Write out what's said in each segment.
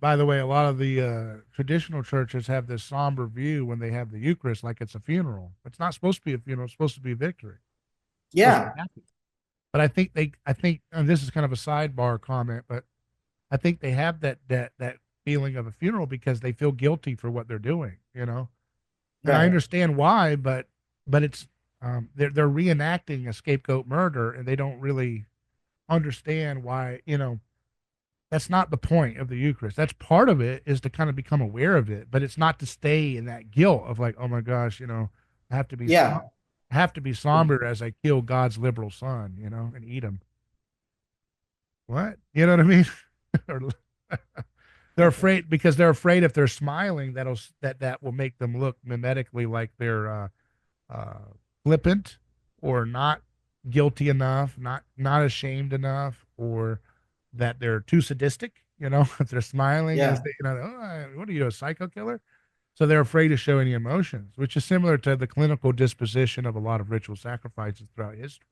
By the way, a lot of the traditional churches have this somber view when they have the Eucharist, like it's a funeral. It's not supposed to be a funeral. It's supposed to be a victory. It's supposed to Yeah, be happy. But I think, and this is kind of a sidebar comment, but I think they have that feeling of a funeral because they feel guilty for what they're doing, And I right. understand why, but it's they're reenacting a scapegoat murder, and they don't really understand why, that's not the point of the Eucharist. That's part of it is to kind of become aware of it, but it's not to stay in that guilt of like, oh my gosh, I have to be Yeah, I have to be somber as I kill God's liberal son, and eat him. What? You know what I mean? Or they're afraid because they're afraid if they're smiling, that will make them look mimetically like they're uh, flippant or not guilty enough, not ashamed enough, or that they're too sadistic. If they're smiling as yeah, they, oh, what are you, a psycho killer? So they're afraid to show any emotions, which is similar to the clinical disposition of a lot of ritual sacrifices throughout history.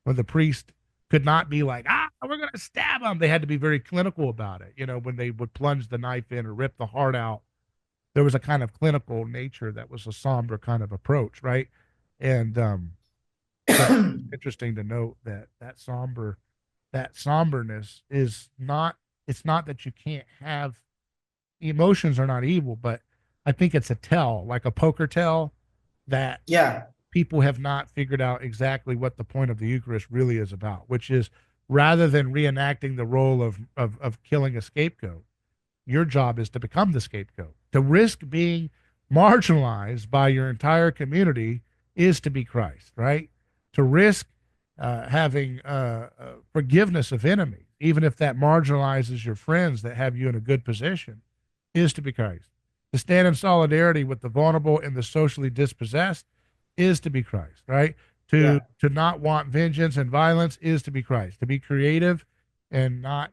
When the priest could not be like, we're going to stab them. They had to be very clinical about it. When they would plunge the knife in or rip the heart out, there was a kind of clinical nature that was a somber kind of approach, right? And so it's interesting to note that somberness is not. It's not that you can't have emotions are not evil, but I think it's a tell, like a poker tell, that yeah, people have not figured out exactly what the point of the Eucharist really is about, which is rather than reenacting the role of killing a scapegoat, your job is to become the scapegoat. To risk being marginalized by your entire community is to be Christ, right? To risk having forgiveness of enemies, even if that marginalizes your friends that have you in a good position, is to be Christ. To stand in solidarity with the vulnerable and the socially dispossessed is to be Christ, right? To yeah, to not want vengeance and violence is to be Christ. To be creative and not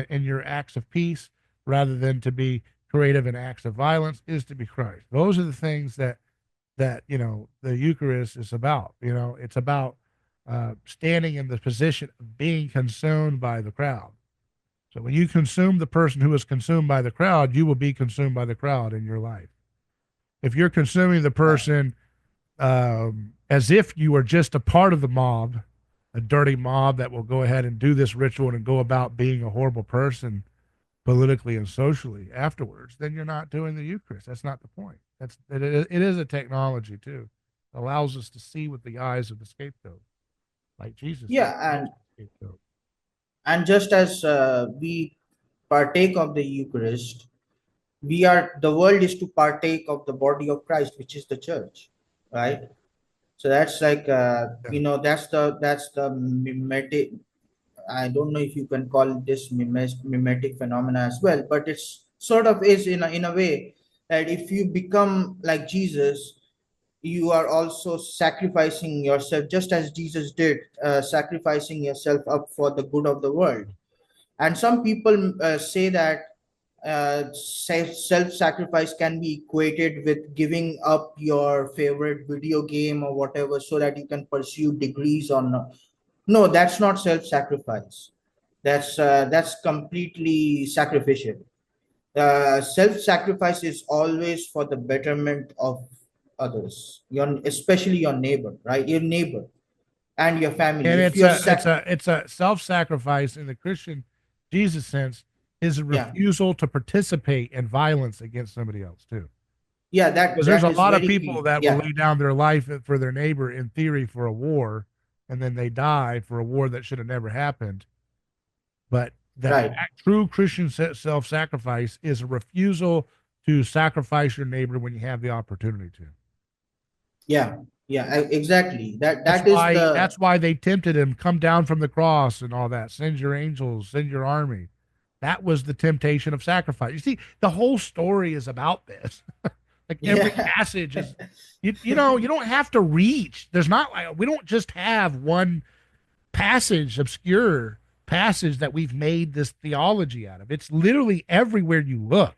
in your acts of peace rather than to be creative in acts of violence is to be Christ. Those are the things that the Eucharist is about. It's about standing in the position of being consumed by the crowd. So when you consume the person who is consumed by the crowd, you will be consumed by the crowd in your life. If you're consuming the yeah, person as if you are just a part of the mob, a dirty mob that will go ahead and do this ritual and go about being a horrible person politically and socially afterwards, then you're not doing the Eucharist. That's not the point. It is a technology too. It allows us to see with the eyes of the scapegoat, like Jesus saw yeah. the And scapegoat. just as we partake of the Eucharist, we are the world is to partake of the body of Christ, which is the church, right? So that's like Yeah. that's the mimetic. I don't know if you can call this mimetic phenomena as well, but it's sort of is in a way that if you become like Jesus, you are also sacrificing yourself, just as Jesus did, sacrificing yourself up for the good of the world. And some people say that self-sacrifice can be equated with giving up your favorite video game or whatever so that you can pursue degrees on. No, that's not self-sacrifice. That's completely sacrificial. Self-sacrifice is always for the betterment of others, especially your neighbor, right? Your neighbor and your family. And If it's you're a self-sacrifice in the Christian Jesus sense is a yeah, refusal to participate in violence against somebody else too. yeah, Because there's that a is lot of very people key. that will Yeah, lay down their life for their neighbor in theory for a war, and then they die for a war that should have never happened. But that right. true Christian self-sacrifice is a refusal to sacrifice your neighbor when you have the opportunity to. Yeah, yeah, exactly. That's That is why the that's why they tempted him, come down from the cross and all that. Send your angels, send your army. That was the temptation of sacrifice. You see, the whole story is about this. Like every yeah. passage is you don't have to reach. There's not like we don't just have one passage, obscure passage that we've made this theology out of. It's literally everywhere you look.